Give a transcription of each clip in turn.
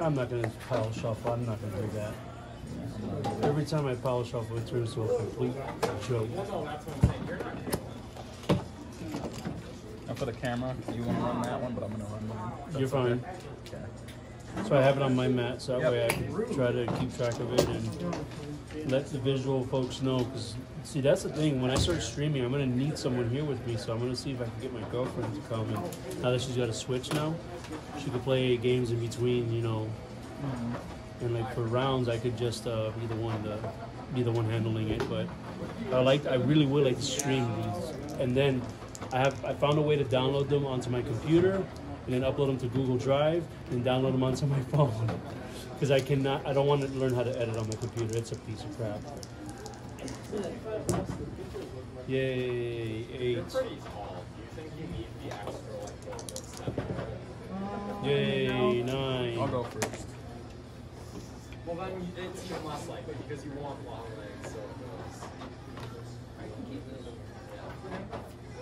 I'm not gonna pile shuffle. I'm not gonna do that. Every time I pile shuffle, it turns to a complete joke. And for the camera, you want to run that one, but I'm gonna run mine. You're fine. Okay. So I have it on my mat, so that way I can try to keep track of it and let the visual folks know. Because see, that's the thing. When I start streaming, I'm gonna need someone here with me. So I'm gonna see if I can get my girlfriend to come. And now that she's got a Switch now, she could play games in between, you know. And like for rounds, I could just be the one handling it. But I really would like to stream these, and then I found a way to download them onto my computer. And then upload them to Google Drive and download them onto my phone. Because I don't want to learn how to edit on my computer. It's a piece of crap. Yay, 8. Yay, 9. I'll go first. Well, then it's even less likely because you want long legs, so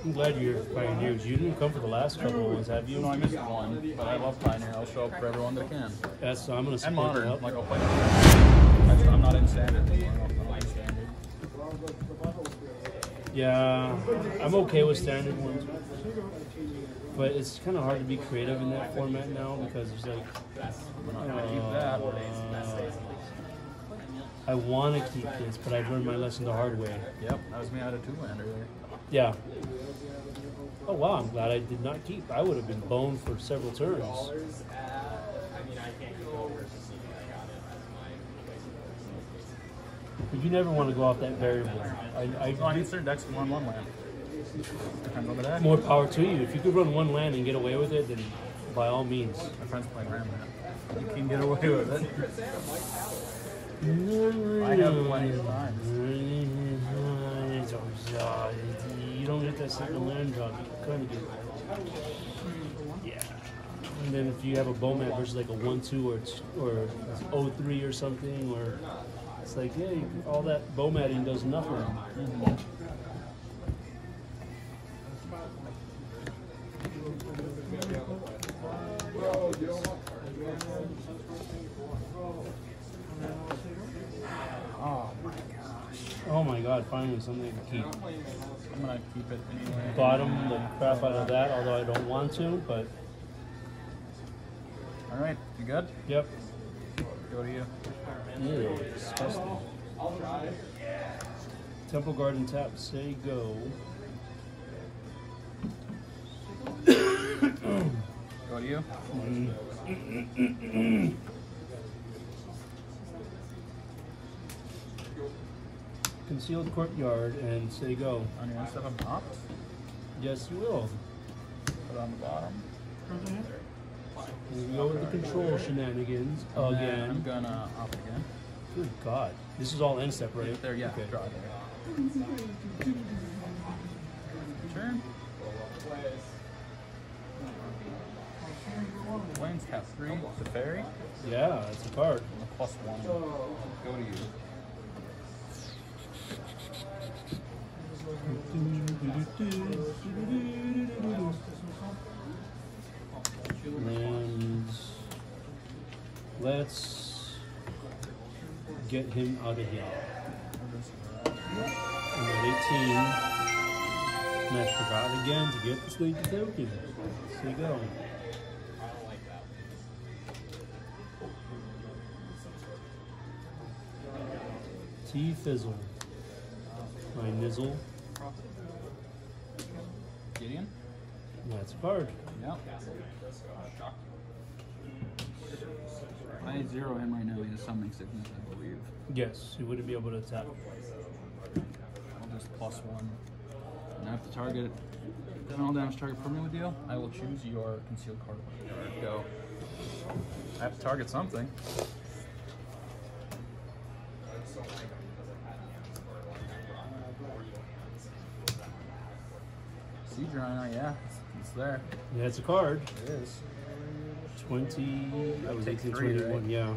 I'm glad you're Pioneers. You didn't come for the last couple of ones, have you? No, I missed one, but I love Pioneer. I'll show up for everyone that can. Yes, so I'm going to And support Modern. that. Like, I'll play I'm not in Standard. I'm not in Standard. Yeah, I'm okay with standard ones. But it's kind of hard to be creative in that format now because it's like... I'm not going to keep that. I want to keep this, but I've learned my lesson the hard way. Yep, that was me out of 2-land earlier. Yeah. Oh wow, I'm glad I did not keep. I would have been boned for several turns. I mean, I can't go over to see that I got it as my. But you never want to go off that variable. I need certain decks can run 1 land. Depends on the deck. More power to you. If you could run 1 land and get away with it, then by all means. My friend's playing Ramlet. You can get away with it. I have plenty of times. You don't get that second land drop. You kind of get. Yeah. And then if you have a Bowmat versus like a 1-2 or 0-3 or something, or it's like, hey, all that Bowmatting does nothing. Oh my god, finally something to keep. I'm going to keep it anyway. Bottom the crap out of that, although I don't want to, but... Alright, you good? Yep. Go to you. Ew, disgusting. Temple Garden tap, say go. Go to you. Concealed Courtyard and say go. On your stuff, I'm opt. Yes, you will. Put it on the bottom. We go with the control shenanigans And then again. I'm gonna opt again. Good God. This is all end step, right? There, yeah. Okay. Draw there. Turn. Wayne's cap 3. The fairy. Yeah, it's a card. And the +1. Go to you. And let's get him out of here. I'm at 18. And I forgot again to get the sneaky token. So you go. T-Fizzle. My Nizzle. Gideon? That's a card. Yep. I zero him right now. He has summoning sickness, I believe. Yes, you wouldn't be able to tap. I'll just +1. And if the target doesn't all damage target permanently deal, I will choose your concealed card. Go. I have to target something. Siege Rhino, yeah, it's there. Yeah, it's a card. It is. 20. I was Take 18, 3, 21, right? yeah.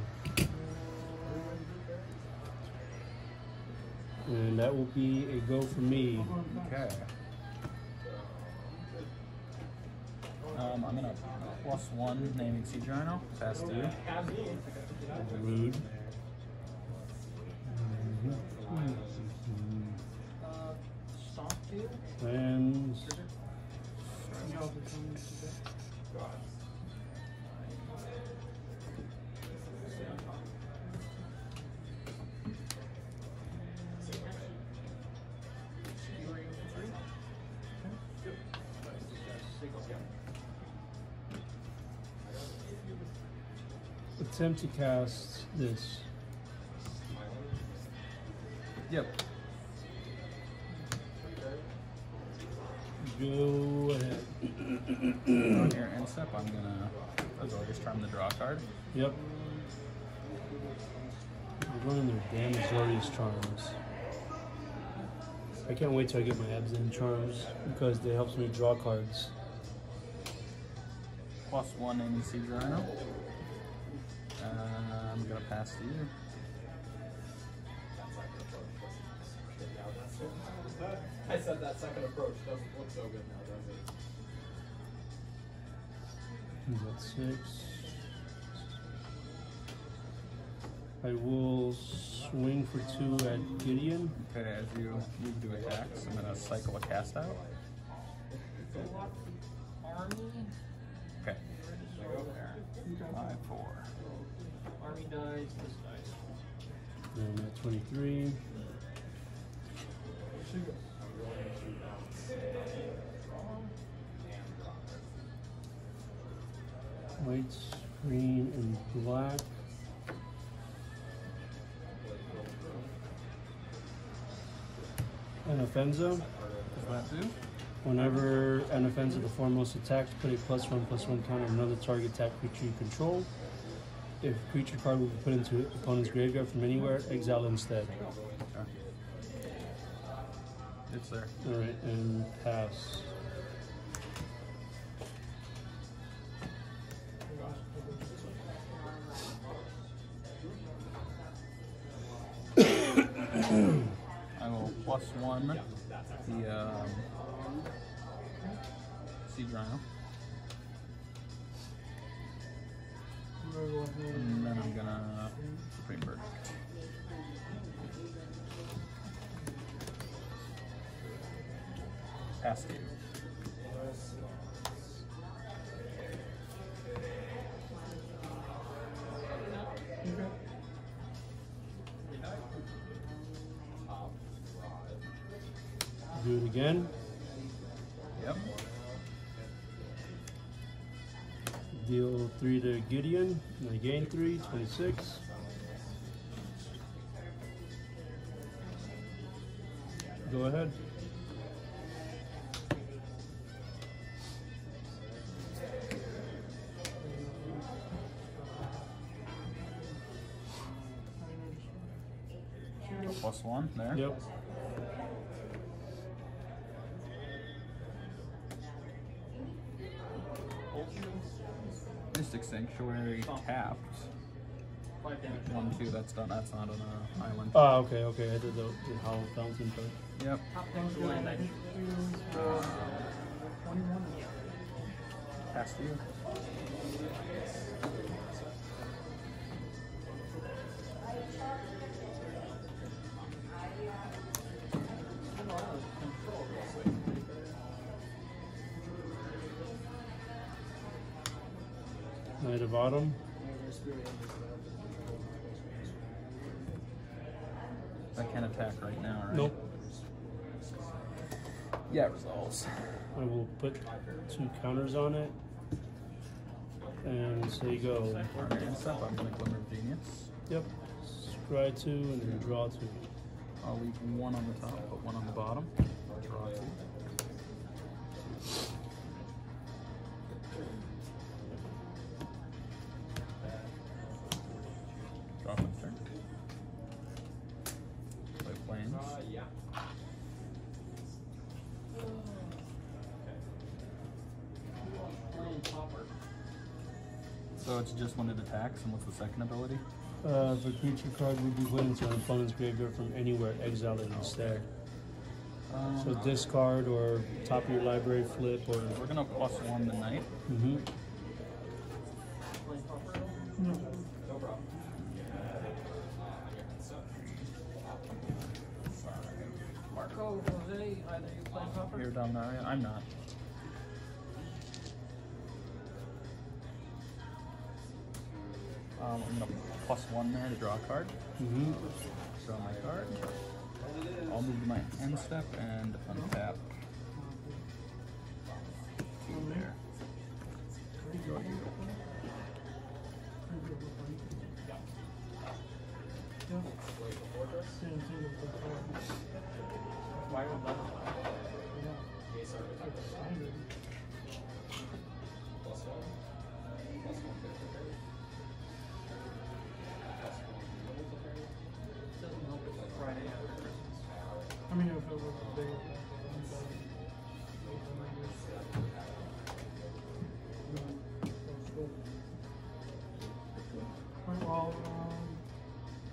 And that will be a go for me. Okay. I'm gonna +1 naming Siege Rhino. Pass to you. Rude. Stomp two. Lands. Attempt to cast this. Yep. Go ahead. On your end step, I'm gonna Azorius Charm the draw card. Yep. I'm running their damn Azorius Charms. I can't wait till I get my Abzan Charms because they helps me draw cards. +1 naming Siege Rhino. I'm gonna pass to you. I said that second approach doesn't look so good now, does it? That's 6. I will swing for 2 at Gideon. Okay, as you move to attacks, I'm gonna cycle a cast out. Army. Okay. 5-4. Army dies, this dies. And I'm at 23. White, green, and black. An offensive. Does that do? Whenever an offensive, the foremost attacks, put a +1/+1 counter on another target attack creature you control. If a creature card will be put into opponent's graveyard from anywhere, exile instead. Okay. It's there. Alright, and pass. I will +1 the Siege Rhino. And then I'm gonna Supreme Verdict. Pass to you. Do it again. Yep. Deal 3 to Gideon. And I gain 3, 26. Go ahead. +1 there. Yep. Mystic Sanctuary tapped. 1/2. That's done. That's not on an island. Ah, okay, okay. I did the Hollow Fountain part. Yep. Top next land, I Pass to you. Knight of Autumn. I can attack right now, right? Nope. Yeah, it resolves. I will put 2 counters on it. And say go. On your end step, I'm going to Glimmer of Genius. Yep. Scry 2 and then draw 2. I'll leave 1 on the top, put 1 on the bottom. Draw 2. Draw my turn. Play planes. yeah. So it's just when it attacks, and what's the second ability? The creature card will be put into an opponent's graveyard from anywhere, exile it instead. So discard or top of your library flip or. We're gonna +1 the knight. Mm-hmm. Marco, Jose, either you playing copper? You're down there. I'm not. I'm gonna +1 there to draw a card. Mm-hmm. Draw my card. I'll move to my end step and untap. There. Go to you. Why would that? I mean, if it was big. Well,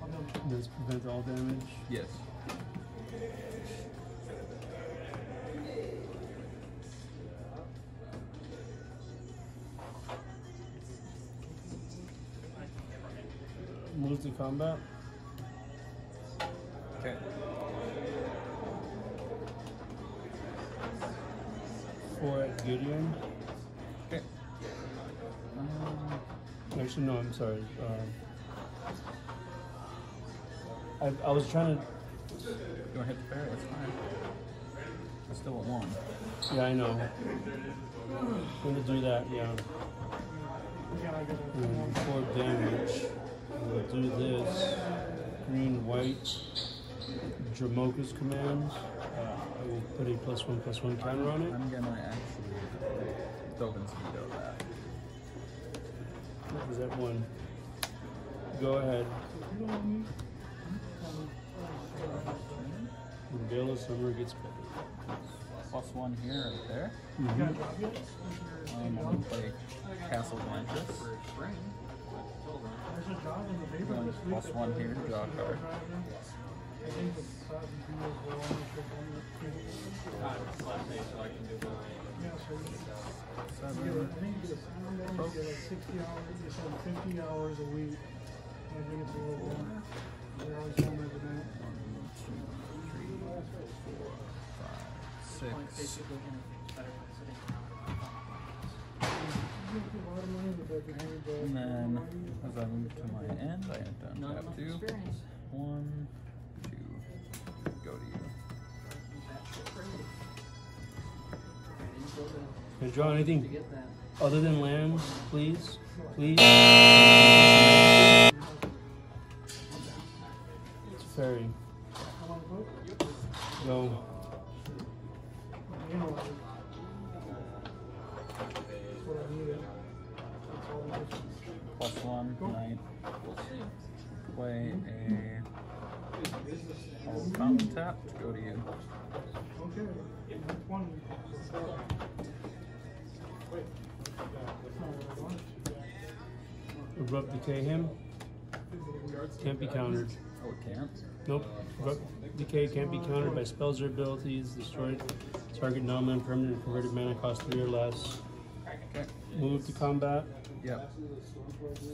I'm done. This prevents all damage. Yes. Moves to combat. Okay. 4 at Gideon. Okay. Actually, no, I'm sorry. I was trying to. You want to hit the fairy? That's fine. I still at 1. Yeah, I know. I'm gonna do that, yeah. And 4 damage. We'll do this. Green, white. Dramoka's command. I will put a +1/+1 counter on it. I'm gonna actually Dovin's veto that. What was that one? Go ahead. When Veil of Summer gets better. +1 here, right there. Mm-hmm. I'm gonna play Castle Atlantis. Going +1 here to draw a card. I think you get like 60 hours, you said 50 hours a week. I think it's a little more. They're always coming every day. 1, 2, 3, 4, 5, 6. And then, as I move to my end, I have to untap 2. 1, 2, go to you. Can I draw anything other than lands, please? Please? It's a fairy. Go. +1, knight. Play a fountain tap to go to you. Okay. That's one. Abrupt decay him. Can't be countered. Oh, it can't? Nope. Abrupt decay can't be countered by spells or abilities. Destroyed target non-mana permanent converted mana cost 3 or less. Okay. Move to combat. Yep.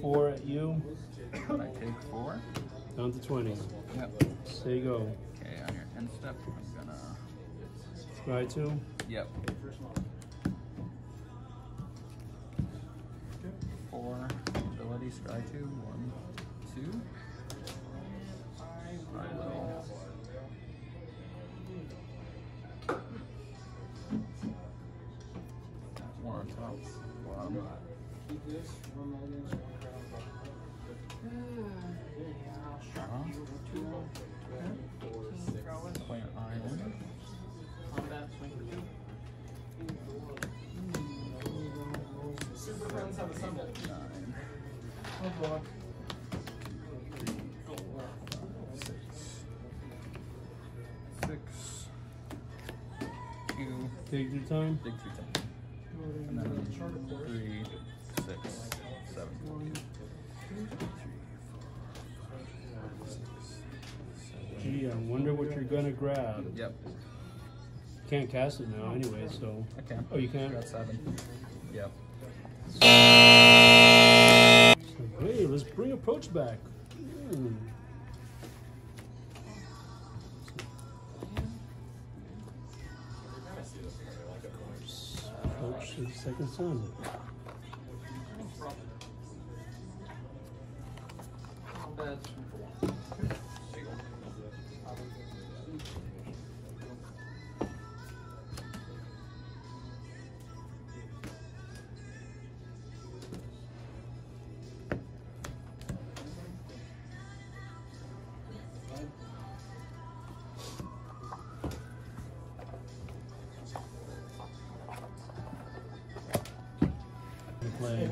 4 at you. I take 4. Down to 20. Yep. Say go. Okay, on your end step, I'm gonna. Scry 2. Yep. 4 ability, scry 2, 1, 2. I will. One on top, bottom. Play an island. Super friends have assembled. 9. Oh, God. 6. You Take your time. dig 2 times. And then 3, 6, 7. 1, 2, 3, 4, 5, 6, 7. Gee, I wonder what you're gonna grab. Yep. can't cast it now anyway, so. I can. Oh, you can? Got 7. Yep. So, hey, let's bring approach back. Approach the second son. Play.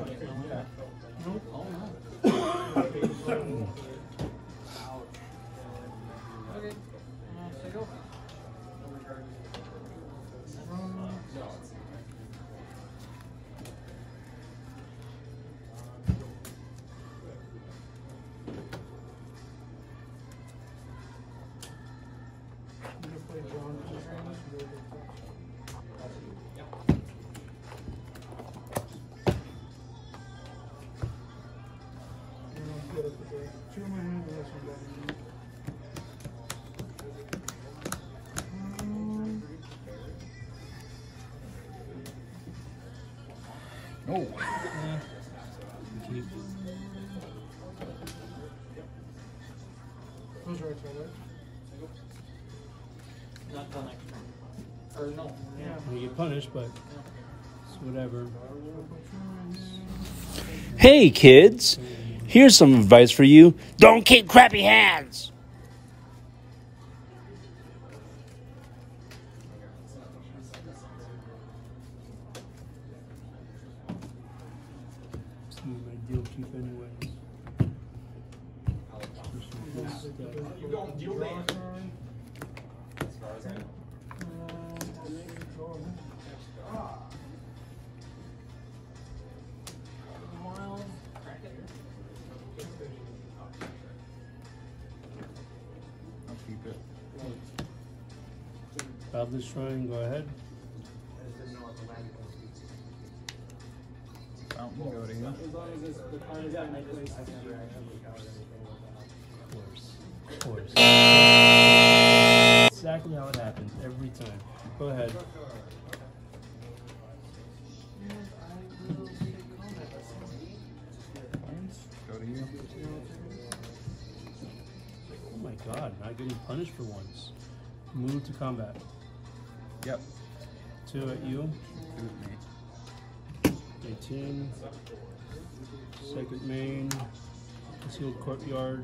Oh. Yeah. Keep. Those are right there, right? Not till next turn. Or no. You get punished, but it's whatever. Hey kids, here's some advice for you. Don't keep crappy hands. It's not my deal keep anyways. You don't deal damage. As far as I know. I'll keep it. Boundless Shrine, go ahead. Fountain, go to you. As long as the card is in my place, I've never actually Of course. Exactly how it happens every time. Go ahead. Planes, go to you. Oh my god, not getting punished for once. Move to combat. Yep. 2 at you. 2 with me. 18. Second main. Concealed Courtyard.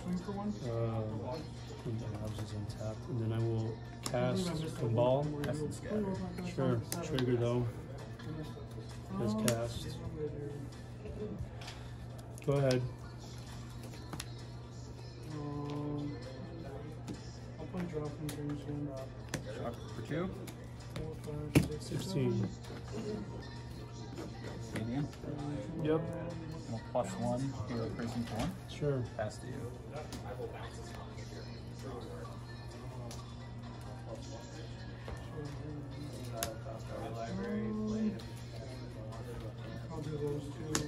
Swing for one? And the house is untapped. And then I will cast Cabal. Essence Scatter. Sure. Trigger though. As cast. Go ahead. I'll play drop and bring one. Shock for 2. 4, 5, 6, 16. Medium. Yep. Well, +1. Hero precinct 1. Sure. Pass to you. I'll do those two.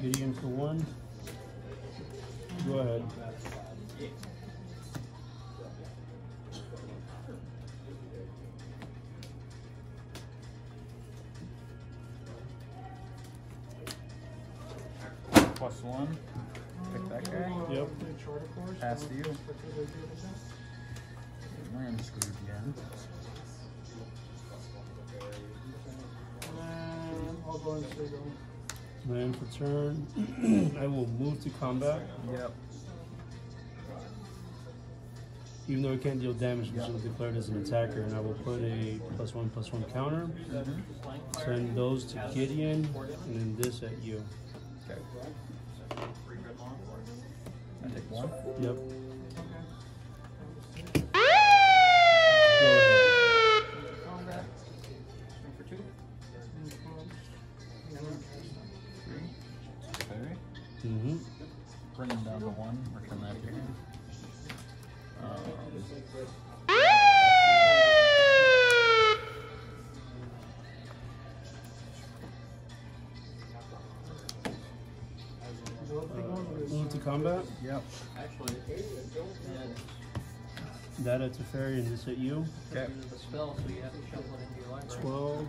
Gideon for 1. Go ahead. +1. Pick that guy. Yep. Pass to you. We're gonna screw again. And I'll go and say go. Land for turn. I will move to combat. Yep. Even though it can't deal damage, this is declared as an attacker, and I will put a +1/+1 counter. Send those to Gideon, and then this at you. Okay. I take 1. Yep. Combat. Swing for 2. 3. Parry. Mm-hmm. Bring him down to 1. Return that to your hand. Move to combat. Yep. That at Teferi and this at you. Okay. 12.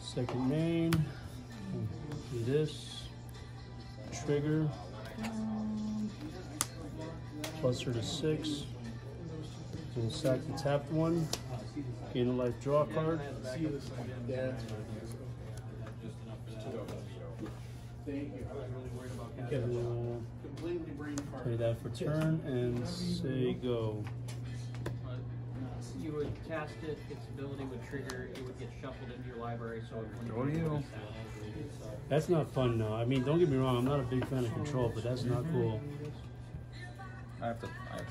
Second main. Do this. Trigger. Plus her to 6. We'll sack the tapped one. Gain a life, draw a card. We'll play that for turn and say go. You would cast it, its ability would trigger, it would get shuffled into your library, so it Go wouldn't to you. That's not fun though. I mean, don't get me wrong, I'm not a big fan of control, but that's not cool. I have to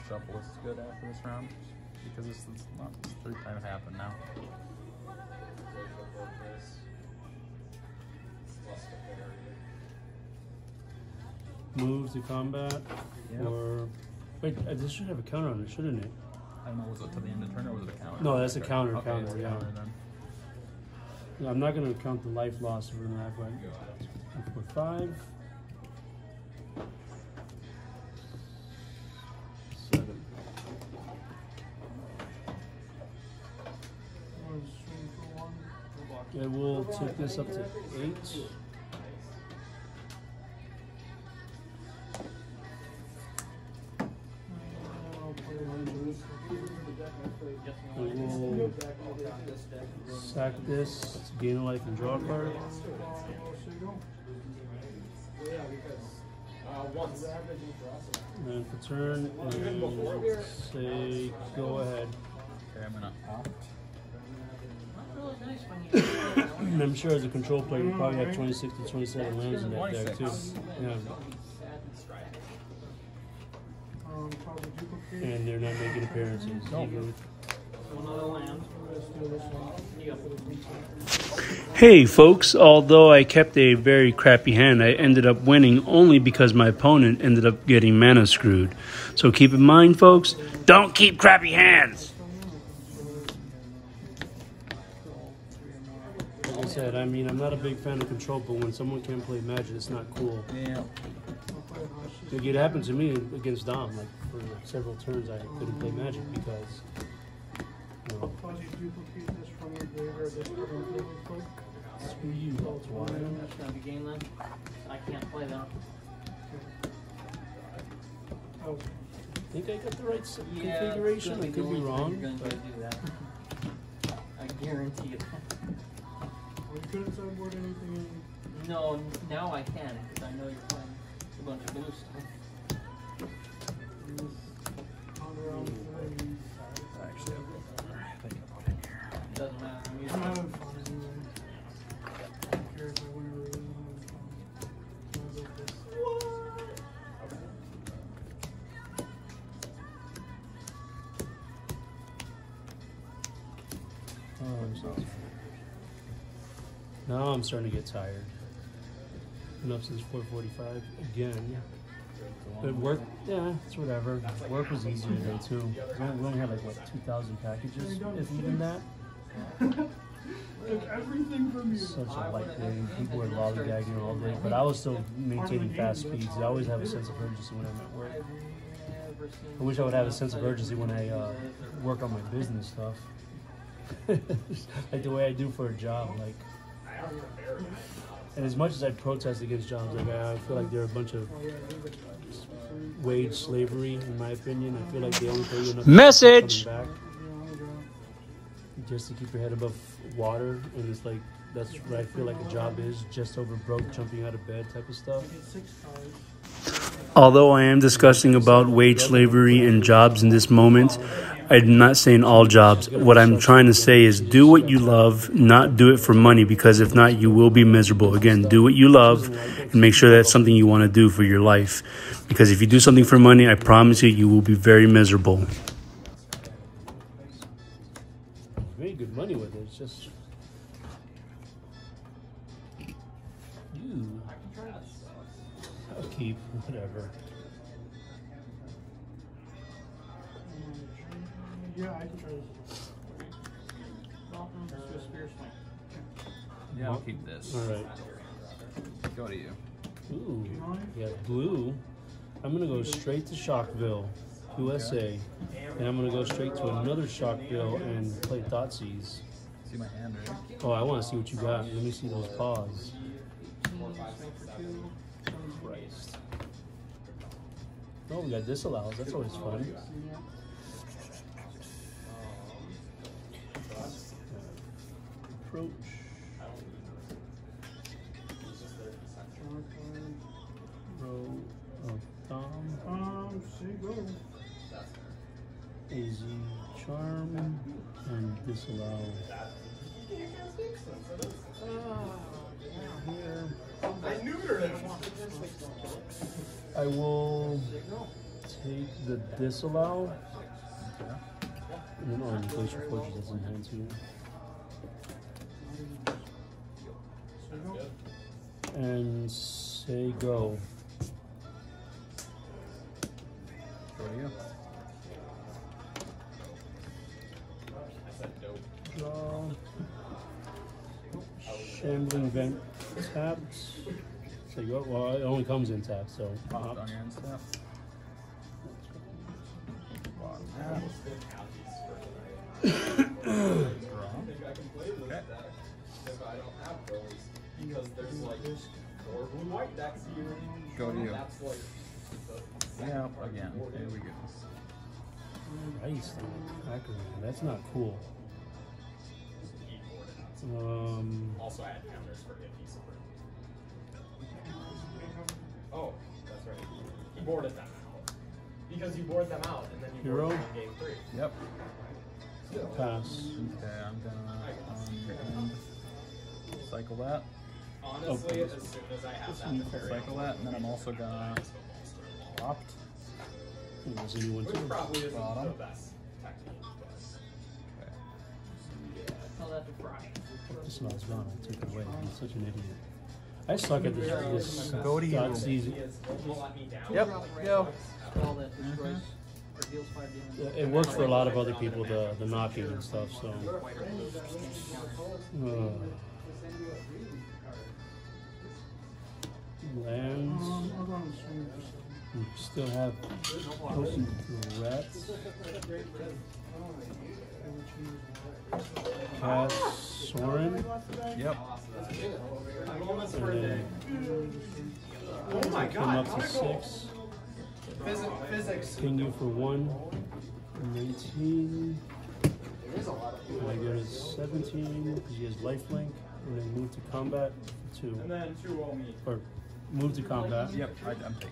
shuffle this good after this round because it's not the third time it happened now. Move to combat, Yep. or wait, this should have a counter on it, shouldn't it? I don't know, was it to the end of the turn or was it a counter? No, that's a counter, Okay, counter, it's a yeah. counter then. Yeah, I'm not gonna count the life loss for that, but for 5. 7. Yeah, we'll take this up to 8. And we'll sack this, gain a life and draw a card. And for turn, and say go ahead. Okay, I'm gonna opt. And I'm sure as a control player, you probably have 26 to 27 lands in that deck too. Yeah. And they're not making appearances. Even Hey folks, although I kept a very crappy hand, I ended up winning only because my opponent ended up getting mana screwed. So keep in mind folks, don't keep crappy hands! like I said, I mean, I'm not a big fan of control, but when someone can play Magic, it's not cool. Yeah. Like, it happened to me against Dom. Like for several turns, I couldn't play Magic because. You know, screw you, that's why. That's gonna be game then. I can't play that. I think I got the right configuration. it's I gonna could be the only time wrong. you're gonna But do that. I guarantee you that. You couldn't sideboard anything in. No, now I can, because I know you're playing a bunch of blue stuff. Actually, I think about it here. Doesn't matter. I'm I'm usually having fun anyway. I don't care if I win or lose. I'm having fun. Now I'm starting to get tired. Been up since 4:45 again. But work, yeah, it's whatever. Work was easier today too. We only had like what 2,000 packages, if even that. Took everything from you. Such a light day. People were lollygagging all day, but I was still maintaining fast speeds. I always have a sense of urgency when I'm at work. I wish I would have a sense of urgency when I work on my business stuff, like the way I do for a job. Like, and as much as I protest against jobs, like I feel like they're a bunch of wage slavery, in my opinion. I feel like they only pay you enough Message! coming back just to keep your head above water, and it's like that's what I feel like a job is, just over broke, jumping out of bed type of stuff. Although I am discussing about wage slavery and jobs in this moment, I'm not saying all jobs. What I'm trying to say is do what you love, not do it for money, because if not, you will be miserable. Again, do what you love and make sure that's something you want to do for your life. Because if you do something for money, I promise you, you will be very miserable. Made good money with it. It's just you. I'll keep whatever. Yeah, I can try this. welcome to a spear swing. Yeah, I'll keep this. All right. Go to you. Ooh, yeah, blue. I'm gonna go straight to Shockville, USA, and I'm gonna go straight to another Shockville and play Thoughtseize. See my hand, right? Oh, I want to see what you got. Let me see those paws. Christ. Oh, we got disallows. That's always fun. Approach. Row of thumb. Go. AZ charm and disallow. Here. I neutered him. I will take the disallow. And then on Glacier Forge doesn't hand to you. And say go. Go to you. Draw. Shambling Vent tapped. Say go. Well, it only comes in tap, so. Popped on your end step. Because there's like 4 blue white decks here. Go to you. That's like Yeah, again. Here we go. Christ, that's not cool. also I had counters for if he scored. Oh, that's right. He boarded them out. Because you board them out and then you Hero? board them in game 3. Yep. Pass. Okay, I'm gonna cycle that. Honestly, as soon as I have that, the fairy Cycle that, and then I'm also gonna opt. There's a new one which too. probably isn't Bottom. the best technique, but Tell that to Fry. This one's gone. I took it away. I'm such an idiot. I suck at this Go to you. dot season. he is will let me down. Yep. Go. All that destroys or deals 5 damage. It works for a lot of other people, the knocking and stuff, so. Lands. I'll go on the swing. We still have potent rats. Cast Soren. Yep. And then Oh my come god, up to 6. physics. Ping you for 1. 19. And I go to 17 because he has lifelink. And then move to combat for 2. And then 2 owe me. Or move to combat. Yep. I'm taking.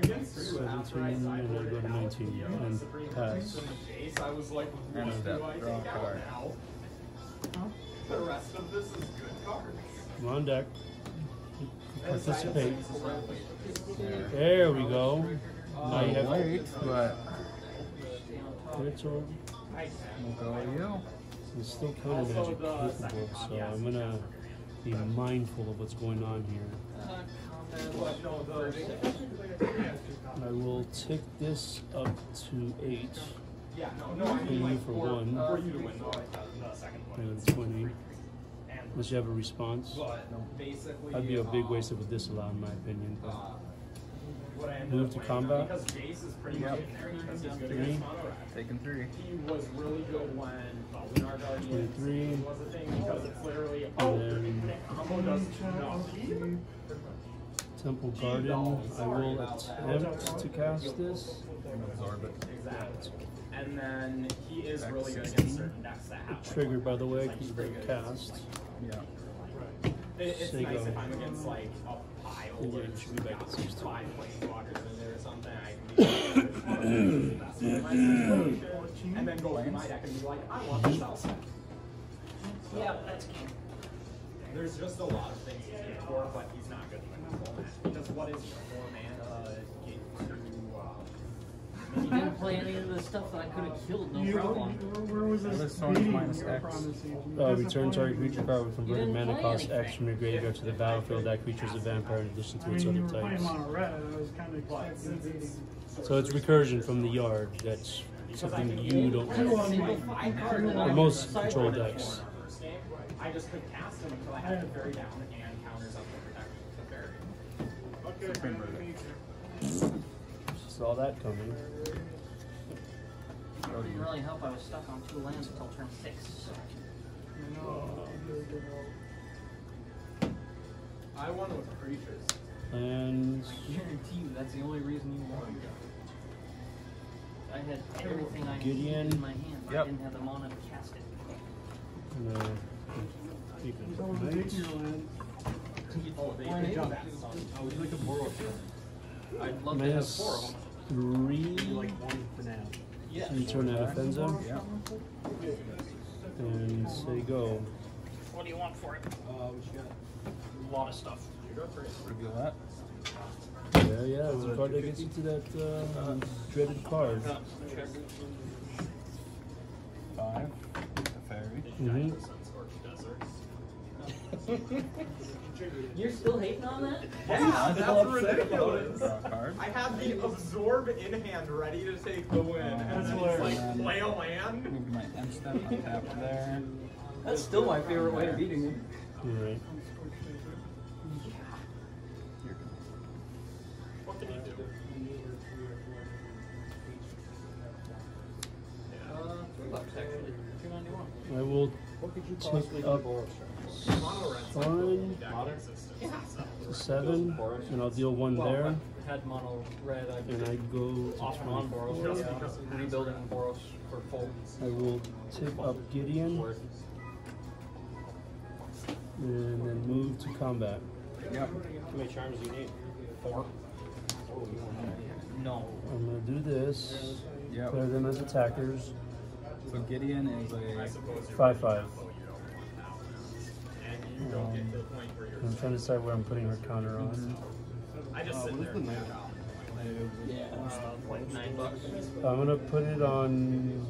Against 3 would have 17 and I go to 19 and pass. I was like, And what step. do I Draw a take out card. now? The rest of this is good cards. Come on deck. Participate. There. There we go. Now you have Wait, but critical. we'll go to you. It's still kind of magic capable, so I'm gonna be mindful of what's going on here. I will tick this up to 8. Yeah, no, I Pay mean you like for for 1 you to win the second one. and 20. Unless you have a response. But basically, That'd be a big waste of a disallow in my opinion. But what I ended Move up to playing, combat. because Jace is pretty much in there because he's good 3. against mono red. Taking 3. He was really good when Lunar Guardian 23. was a thing because it's literally then- infinite combo does nothing. Temple Garden. I will attempt to cast this. Absorb it. Exactly. And then he is really good against certain decks that have like, Triggered by the way, like, because pretty you good cast. Yeah. It's Say nice go. if I'm against like a pile Yeah, where it there's should be back at about 16. 5 planeswalkers in there or something. I can be and then go through my deck and be like, I want this else. Yeah, that's cute. There's just a lot of things he's good for, but he's not good for the format. Because what is he, a 4-mana get to He didn't play any of the stuff that I could have killed, no problem. Where was this This one's beating minus you X. from this season? Return target creature card with converted You didn't mana play cost X anything. from your graveyard to the battlefield. That creature is a vampire in addition I to its mean, you other were playing types. mono red. I was kind of expecting beating. So it's recursion from the yard. That's something you don't have. Single fucking card that For I most cyber control that decks. first game. I just could cast him until I had to bury down and counters up the protector. Supreme Verdict. Saw that coming. It didn't really help. I was stuck on 2 lands until turn 6. So. I won with creatures. And I guarantee you that's the only reason you won. I had everything I needed Gideon. in my hand, but I didn't have the mana to cast it. no. Keep it Someone nice. take your land. Oh, they Why did not? that. I would like a Boros. I'd love to have Minus 4 of them. 3. Like one banana. Yeah. Return that offensive. Yeah. And say go. What do you want for it? What you got? A lot of stuff. Reveal that. Yeah, it's a card that gets you to that dreaded card. Check. 5. The fairy. Mm-hmm. You're still hating on that? Yeah, that's ridiculous. Draw a card. I had the absorb in hand ready to take the win, and then he's hilarious. like, play a land. Move my end step, untap there. That's still my favorite way of beating him. Alright. What can you do? 3 bucks actually. $2.91. I will take up Mono red Soren modern system. to 7, and I'll deal 1 there, I had mono red. I and I go to off on 20. Boros. Rebuilding Boros for full. I will tip up Gideon, and then move to combat. Yep. How many charms do you need? 4. No. I'm going to do this, Yep. declare them as attackers, So Gideon is a 5/5. And you don't get to the point where you're. I'm trying to decide where I'm putting her counter on. I just sit there. Yeah. Like $9. I'm going to put it on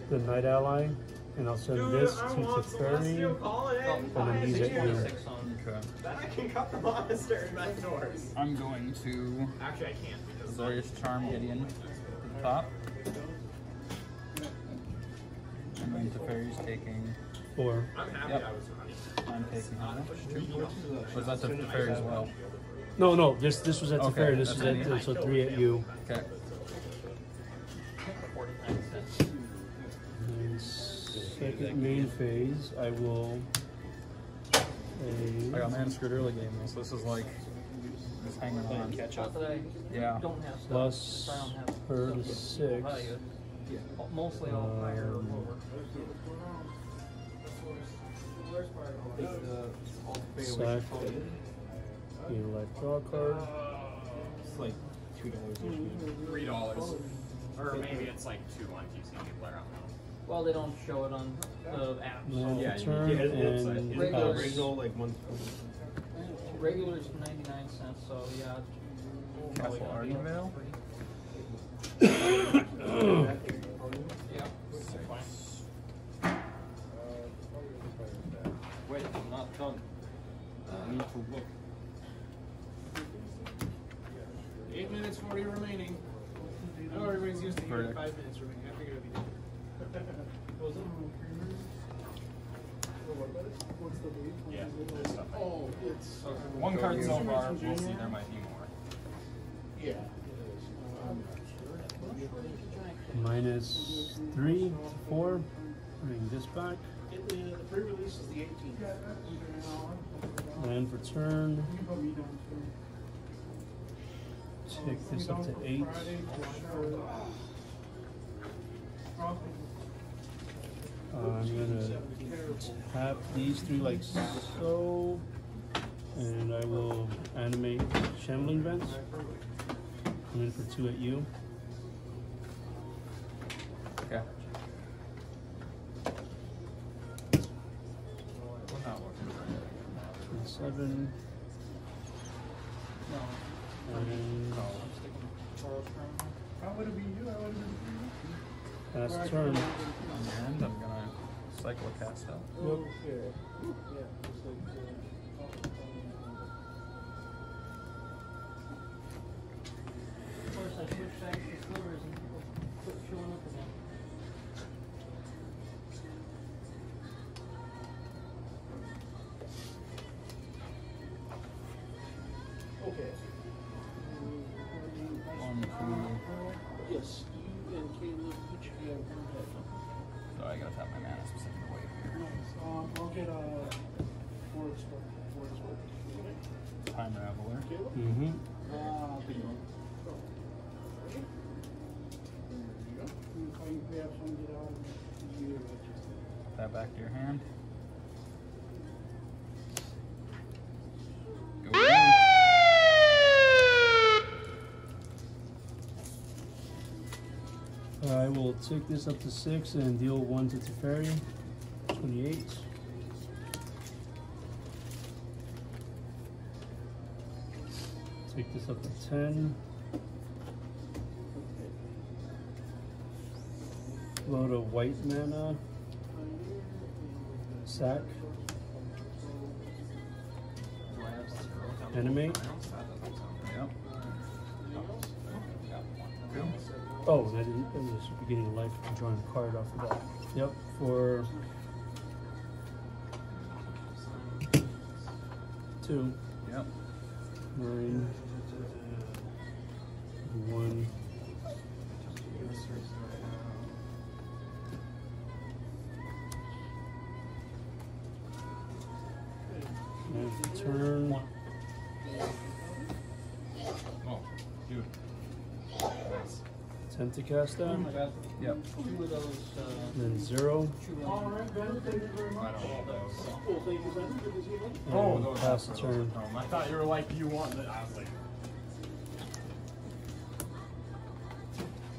the Night Ally, and I'll send this to Teferi, Call it in. and then these at you. 626 on. okay. Then I can cut the monastery back doors. I'm going to Actually, I can't because Azorius Charm Gideon to the top. And then Teferi's taking. 4. I'm happy Yep. I was running. I'm taking how much? 2. Was that the Teferi as well? No, this was at Okay, Teferi, this is that's at, so 3 at you. Okay. 49 cents. And second main phase, I will I got man screwed early game though, so this is like just hanging on. Not that I Yeah. don't have stuff. plus I don't have her to stuff 6. value. Mostly all higher or lower. Sack, elect draw card. It's like $3, or maybe it's like 2 on TCG Player. I don't know. Well, they don't show it on the app. Land So Yeah, for you turn, get it, it's like- and Regular. pass. like 1. regular is 99 cents. So yeah. probably Castle gonna be Ardenvale? Yeah. Wait, I'm not done. I need to look. 8 minutes 40 remaining. I know everybody's used to hearing Verdict. 5 minutes remaining. I figured it'd be different. Was it on premium? What's the date? Yeah, this stuff. Oh, it's. One card so far. We'll see. There might be more. Yeah. Minus 3 to 4. Bring this back. The pre-release is the 18th. Land for turn. You can put me down too. Take this up to 8. Friday, I'm gonna tap these 3 like so, and I will animate Shambling Vents. Come in for 2 at you. Okay. 7. And How would it be you? I would have been pass for you. turn. On your end, I'm gonna cycle a cast out. Okay. Of course, I switched back to slivers and people quit showing up again. 1, 2. Yes, you and Caleb each have one head. Sorry, I gotta tap my mana specific way here. Nice. I'll get a forward swipe. Time Raveler. Mm-hmm. We have some get out. Put that back to your hand. Go in. I will take this up to 6 and deal 1 to Teferi. 28. Take this up to 10. Load of white mana. Sack. Animate. Yep. Oh, and I didn't. It was beginning of life. I'm drawing a card off of that. Yep. For 2. Yep. 9. 1. And turn. Oh, dude. 10 to cast down. Yep. 2 of those, Then 0. All right, Ben, thank you very much. Well, thank you, Ben. Good to see you. And pass the turn. I thought you were like, you want it. I was like,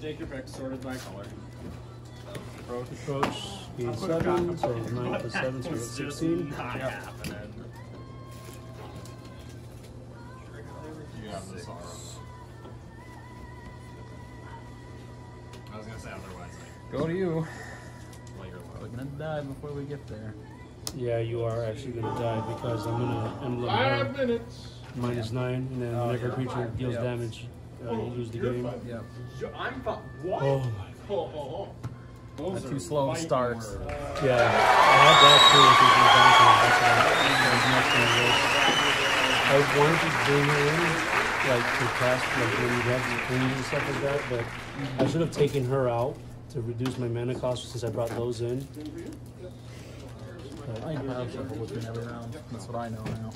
take your pick, sorted by color. Approach. Gain 7. So 9 plus 7, so we got 16. Not happening. You have this already. I was gonna say otherwise. Go to you. Like you're We're gonna die before we get there. Yeah, you are actually going to die because I'm going to emblem 5 her minutes. -9, and then whenever a creature deals Yep. damage, you lose the game. Yep. I'm what? Oh my Oh. Those That's are too slow of fighting starts. words. Yeah, I had that too. I wanted to bring her in, like to cast, like when you have cleans and stuff like that, but I should have taken her out to reduce my mana cost since I brought those in. I can power shuffle between every round. That's what I know now.